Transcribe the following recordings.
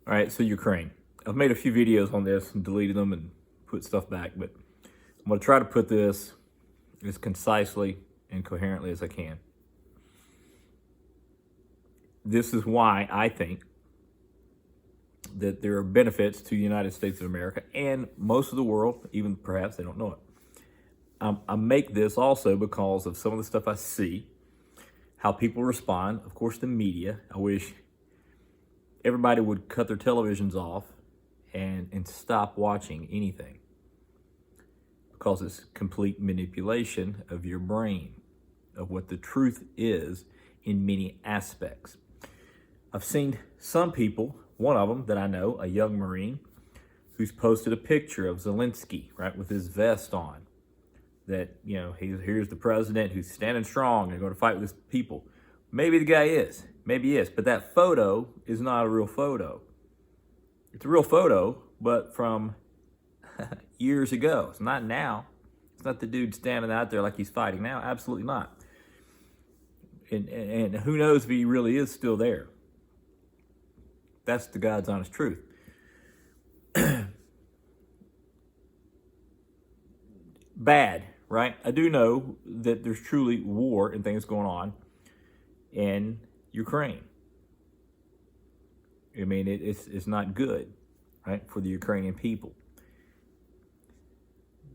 All right, so Ukraine. I've made a few videos on this and deleted them and put stuff back, but I'm going to try to put this as concisely and coherently as I can. This is why I think that there are benefits to the United States of America and most of the world, even perhaps they don't know it. I make this also because of some of the stuff I see, how people respond. Of course, the media. I wish everybody would cut their televisions off and stop watching anything, because it's complete manipulation of your brain, of what the truth is in many aspects. I've seen some people, one of them that I know, a young Marine, who's posted a picture of Zelensky, right, with his vest on. That, you know, here's the president who's standing strong and going to fight with his people. Maybe the guy is. Maybe he is. But that photo is not a real photo. It's a real photo, but from years ago. It's not now. It's not the dude standing out there like he's fighting now. Absolutely not. And who knows if he really is still there. That's the God's honest truth. Bad, right? I do know that there's truly war and things going on in Ukraine. I mean, it's not good, right, for the Ukrainian people.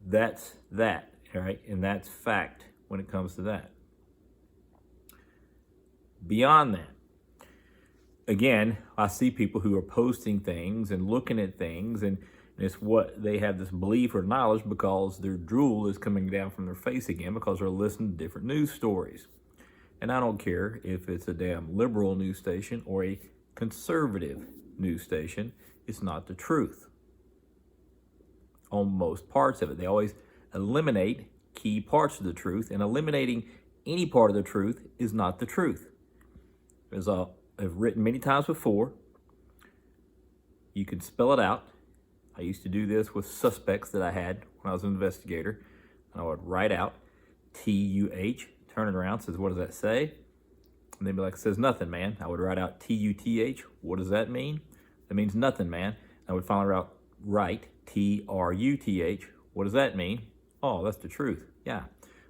That's that, right? And that's fact when it comes to that. Beyond that, again, I see people who are posting things and looking at things, and it's what they have this belief or knowledge because their drool is coming down from their face again because they're listening to different news stories. And I don't care if it's a damn liberal news station or a conservative news station, it's not the truth on most parts of it. They always eliminate key parts of the truth, and eliminating any part of the truth is not the truth. As I've written many times before, you can spell it out. I used to do this with suspects that I had when I was an investigator. And I would write out T-U-H, turn it around, says, what does that say? And they'd be like, it says nothing, man. I would write out T-U-T-H, what does that mean? That means nothing, man. I would finally write T-R-U-T-H, what does that mean? Oh, that's the truth, yeah.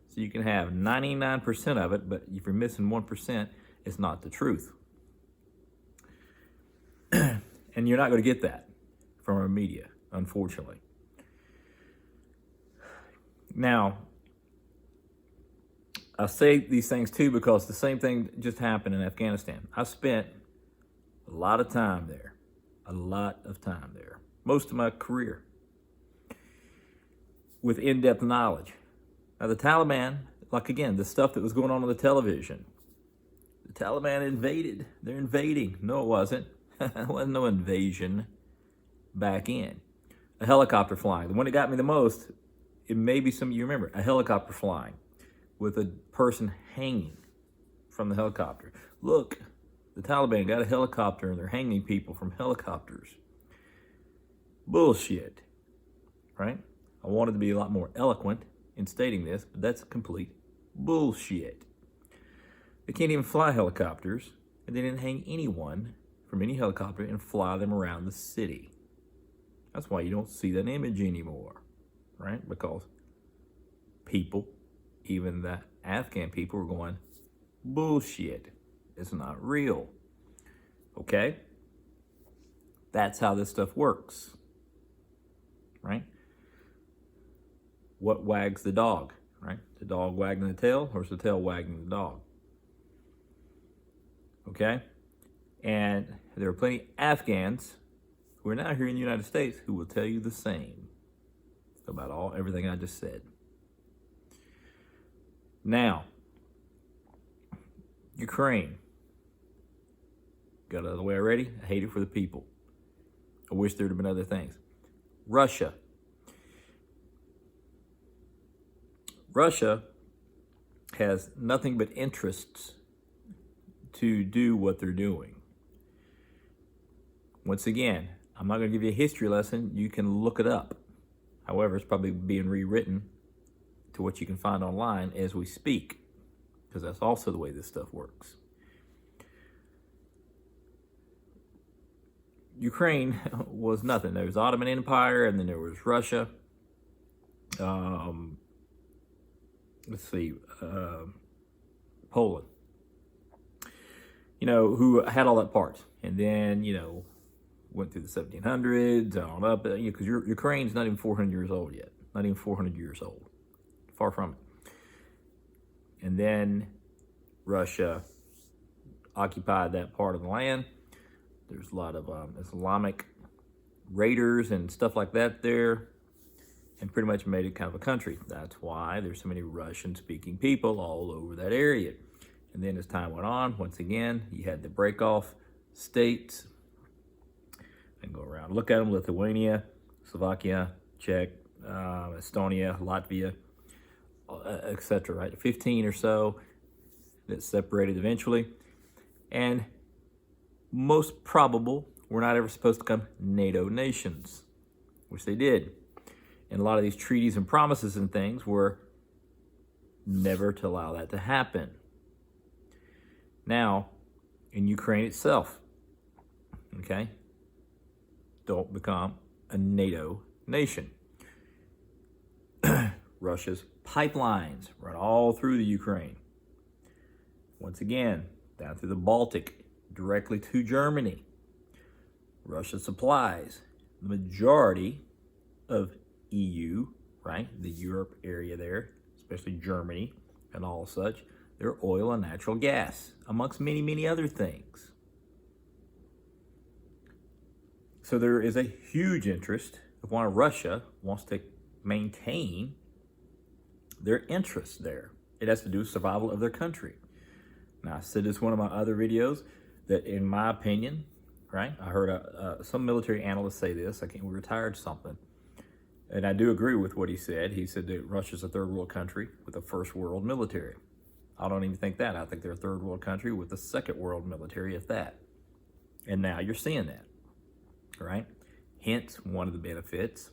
So you can have 99% of it, but if you're missing 1%, it's not the truth. And you're not going to get that from our media, unfortunately. Now, I say these things too because the same thing just happened in Afghanistan. I spent a lot of time there, most of my career, with in-depth knowledge. Now the Taliban, like again, the stuff that was going on the television, the Taliban invaded. They're invading. No, it wasn't. It wasn't no invasion back in. A helicopter flying. The one that got me the most, it may be some of you remember, a helicopter flying with a person hanging from the helicopter. Look, the Taliban got a helicopter and they're hanging people from helicopters. Bullshit, right? I wanted to be a lot more eloquent in stating this, but that's complete bullshit. They can't even fly helicopters, and they didn't hang anyone from any helicopter and fly them around the city. That's why you don't see that image anymore, right? Because people, even the Afghan people, are going, bullshit. It's not real. Okay? That's how this stuff works, right? What wags the dog, right? The dog wagging the tail, or is the tail wagging the dog? Okay? And there are plenty of Afghans who are now here in the United States who will tell you the same about everything I just said. Now, Ukraine. Got out of the way already? I hate it for the people. I wish there would have been other things. Russia. Russia has nothing but interests to do what they're doing. Once again, I'm not going to give you a history lesson. You can look it up. However, it's probably being rewritten to what you can find online as we speak, because that's also the way this stuff works. Ukraine was nothing. There was Ottoman Empire, and then there was Russia. Let's see, Poland. Who had all that parts, and then went through the 1700s on up. Because Ukraine's not even 400 years old yet. Not even 400 years old. Far from it. And then Russia occupied that part of the land. There's a lot of Islamic raiders and stuff like that there, and pretty much made it kind of a country. That's why there's so many Russian-speaking people all over that area. And then as time went on, once again, you had the break-off states. And go around, look at them: Lithuania, Slovakia, Czech, Estonia, Latvia, etc. Right, 15 or so that separated eventually. And most probable were not ever supposed to become NATO nations, which they did. And a lot of these treaties and promises and things were never to allow that to happen. Now, in Ukraine itself, okay, don't become a NATO nation. Russia's pipelines run all through the Ukraine. Once again, down through the Baltic, directly to Germany. Russia supplies the majority of EU, right, the Europe area there, especially Germany and all such, their oil and natural gas, amongst many, many other things. So there is a huge interest of why Russia wants to maintain their interests there. It has to do with survival of their country. Now, I said this in one of my other videos that, in my opinion, right, I heard some military analyst say this. We retired something. And I do agree with what he said. He said that Russia's a third world country with a first world military. I don't even think that. I think they're a third world country with a second world military, if that. And now you're seeing that, right? Hence, one of the benefits,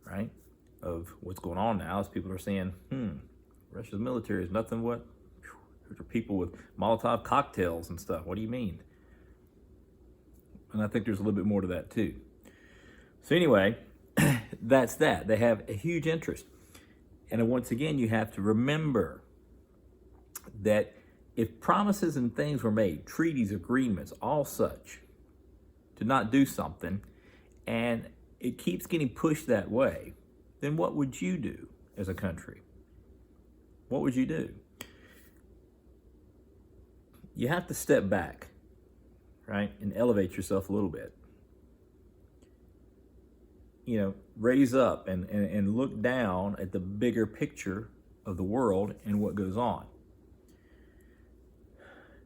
right, of what's going on now is people are saying, Russia's military is nothing but people with Molotov cocktails and stuff. What do you mean? And I think there's a little bit more to that too. So anyway, that's that. They have a huge interest. And once again, you have to remember that if promises and things were made, treaties, agreements, all such, to not do something, and it keeps getting pushed that way, then what would you do as a country? What would you do? You have to step back, right, and elevate yourself a little bit. Raise up and look down at the bigger picture of the world and what goes on.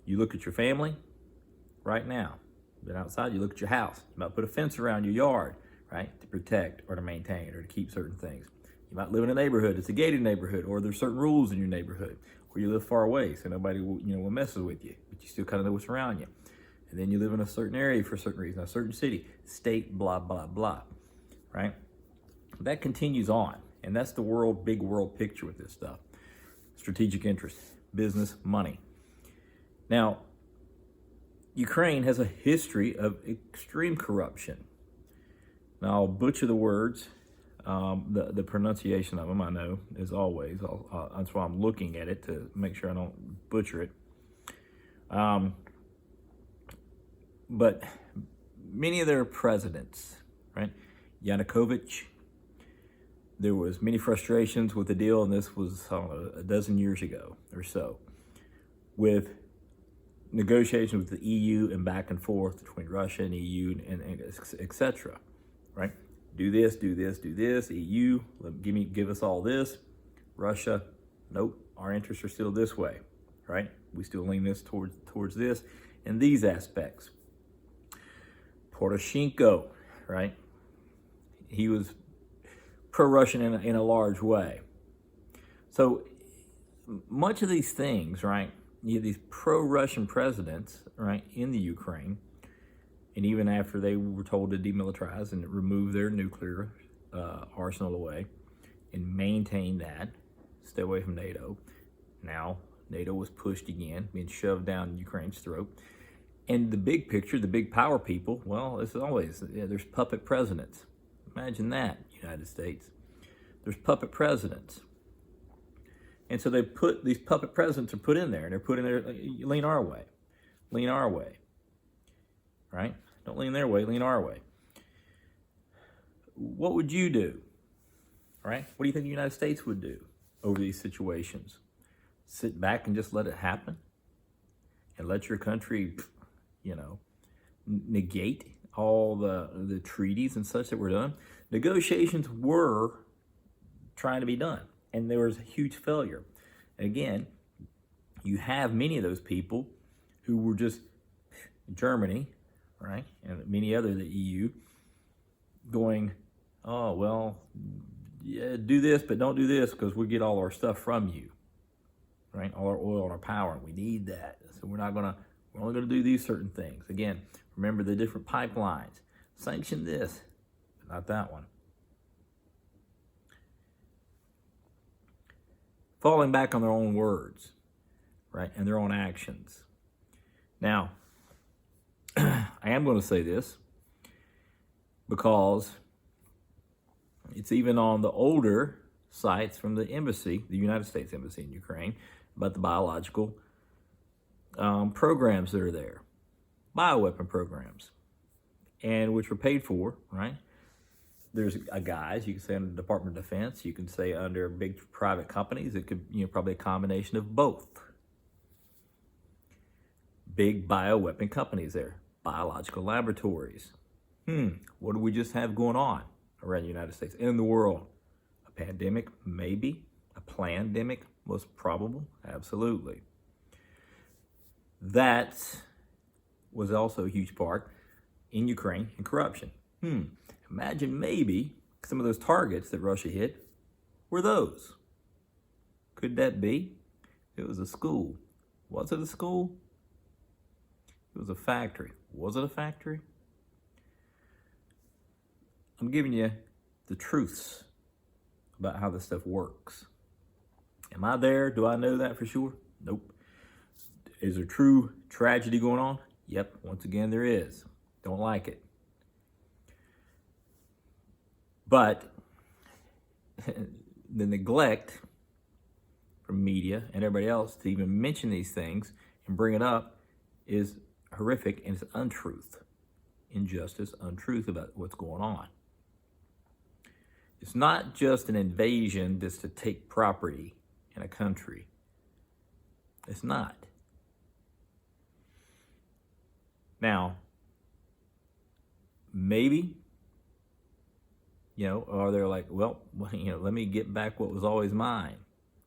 You look at your family right now. Then outside, you look at your house. You might put a fence around your yard, right, to protect or to maintain or to keep certain things. You might live in a neighborhood. It's a gated neighborhood, or there's certain rules in your neighborhood, or you live far away, so nobody will messes with you, but you still kind of know what's around you. And then you live in a certain area for a certain reason, a certain city, state, blah, blah, blah, right? That continues on, and that's the big world picture with this stuff. Strategic interest, business, money. Now, Ukraine has a history of extreme corruption. Now, I'll butcher the words, the pronunciation of them, I know, as always. That's why I'm looking at it, to make sure I don't butcher it. But many of their presidents, right? Yanukovych, there was many frustrations with the deal, and this was, I don't know, a dozen years ago or so, with negotiations with the EU and back and forth between Russia and EU and etc. Right? Do this, do this, do this. EU, give us all this. Russia, nope, our interests are still this way, right? We still lean this towards this and these aspects. Poroshenko, right? He was pro-Russian in a large way. So much of these things, right? You have these pro-Russian presidents, right, in the Ukraine, and even after they were told to demilitarize and remove their nuclear arsenal away and maintain that, stay away from NATO. Now, NATO was pushed again, being shoved down Ukraine's throat. And the big picture, the big power people, well, it's always, there's puppet presidents. Imagine that, United States. There's puppet presidents. And so these puppet presidents are put in there, and they're put in there, lean our way. Lean our way. Right? Don't lean their way, lean our way. What would you do? Right? What do you think the United States would do over these situations? Sit back and just let it happen? And let your country, negate all the treaties and such that were done? Negotiations were trying to be done, and there was a huge failure. And again, you have many of those people who were just Germany, right, and many other the EU, going, oh, well, yeah, do this, but don't do this because we get all our stuff from you, right? All our oil and our power, and we need that. So we're only going to do these certain things. Again, remember the different pipelines. Sanction this, but not that one. Falling back on their own words, right, and their own actions. Now, I am going to say this because it's even on the older sites from the embassy, the United States Embassy in Ukraine, about the biological programs that are there, bioweapon programs, and which were paid for, right? There's guys, you can say under the Department of Defense, you can say under big private companies, it could, probably a combination of both. Big bioweapon companies there, biological laboratories. What do we just have going on around the United States, in the world? A pandemic, maybe. A plandemic, most probable, absolutely. That was also a huge part in Ukraine in corruption. Imagine maybe some of those targets that Russia hit were those. Could that be? It was a school. Was it a school? It was a factory. Was it a factory? I'm giving you the truths about how this stuff works. Am I there? Do I know that for sure? Nope. Is there true tragedy going on? Yep, once again there is. Don't like it. But the neglect from media and everybody else to even mention these things and bring it up is horrific, and it's untruth, injustice, untruth about what's going on. It's not just an invasion just to take property in a country. It's not. Now, maybe, or they're like, well, let me get back what was always mine.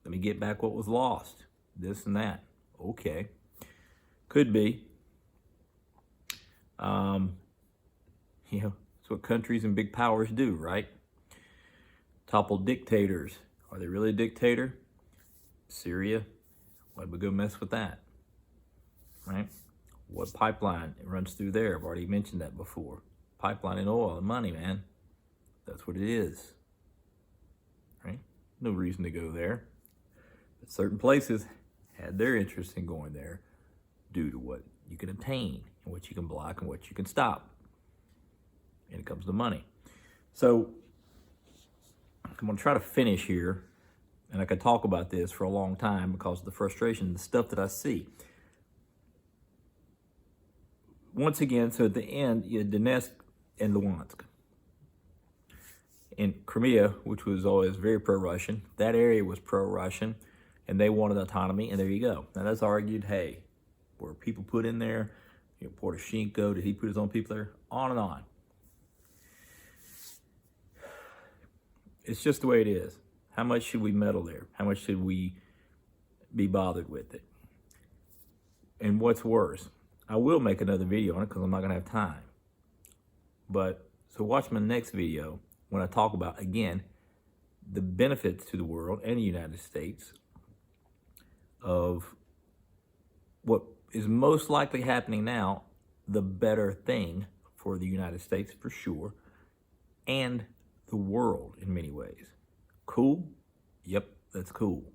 Let me get back what was lost. This and that. Okay. Could be. It's what countries and big powers do, right? Topple dictators. Are they really a dictator? Syria, why'd we go mess with that? Right? What pipeline runs through there? I've already mentioned that before. Pipeline and oil and money, man. That's what it is. Right? No reason to go there. But certain places had their interest in going there due to what you can obtain and what you can block and what you can stop. And it comes to money. So I'm going to try to finish here, and I could talk about this for a long time because of the frustration and the stuff that I see. Once again, so at the end, you had Donetsk and Luhansk. In Crimea, which was always very pro-Russian, that area was pro-Russian, and they wanted autonomy, and there you go. Now that's argued, hey, were people put in there? Poroshenko, did he put his own people there? On and on. It's just the way it is. How much should we meddle there? How much should we be bothered with it? And what's worse, I will make another video on it because I'm not going to have time. But, so watch my next video when I talk about, again, the benefits to the world and the United States of what is most likely happening now, the better thing for the United States for sure, and the world in many ways. Cool? Yep, that's cool.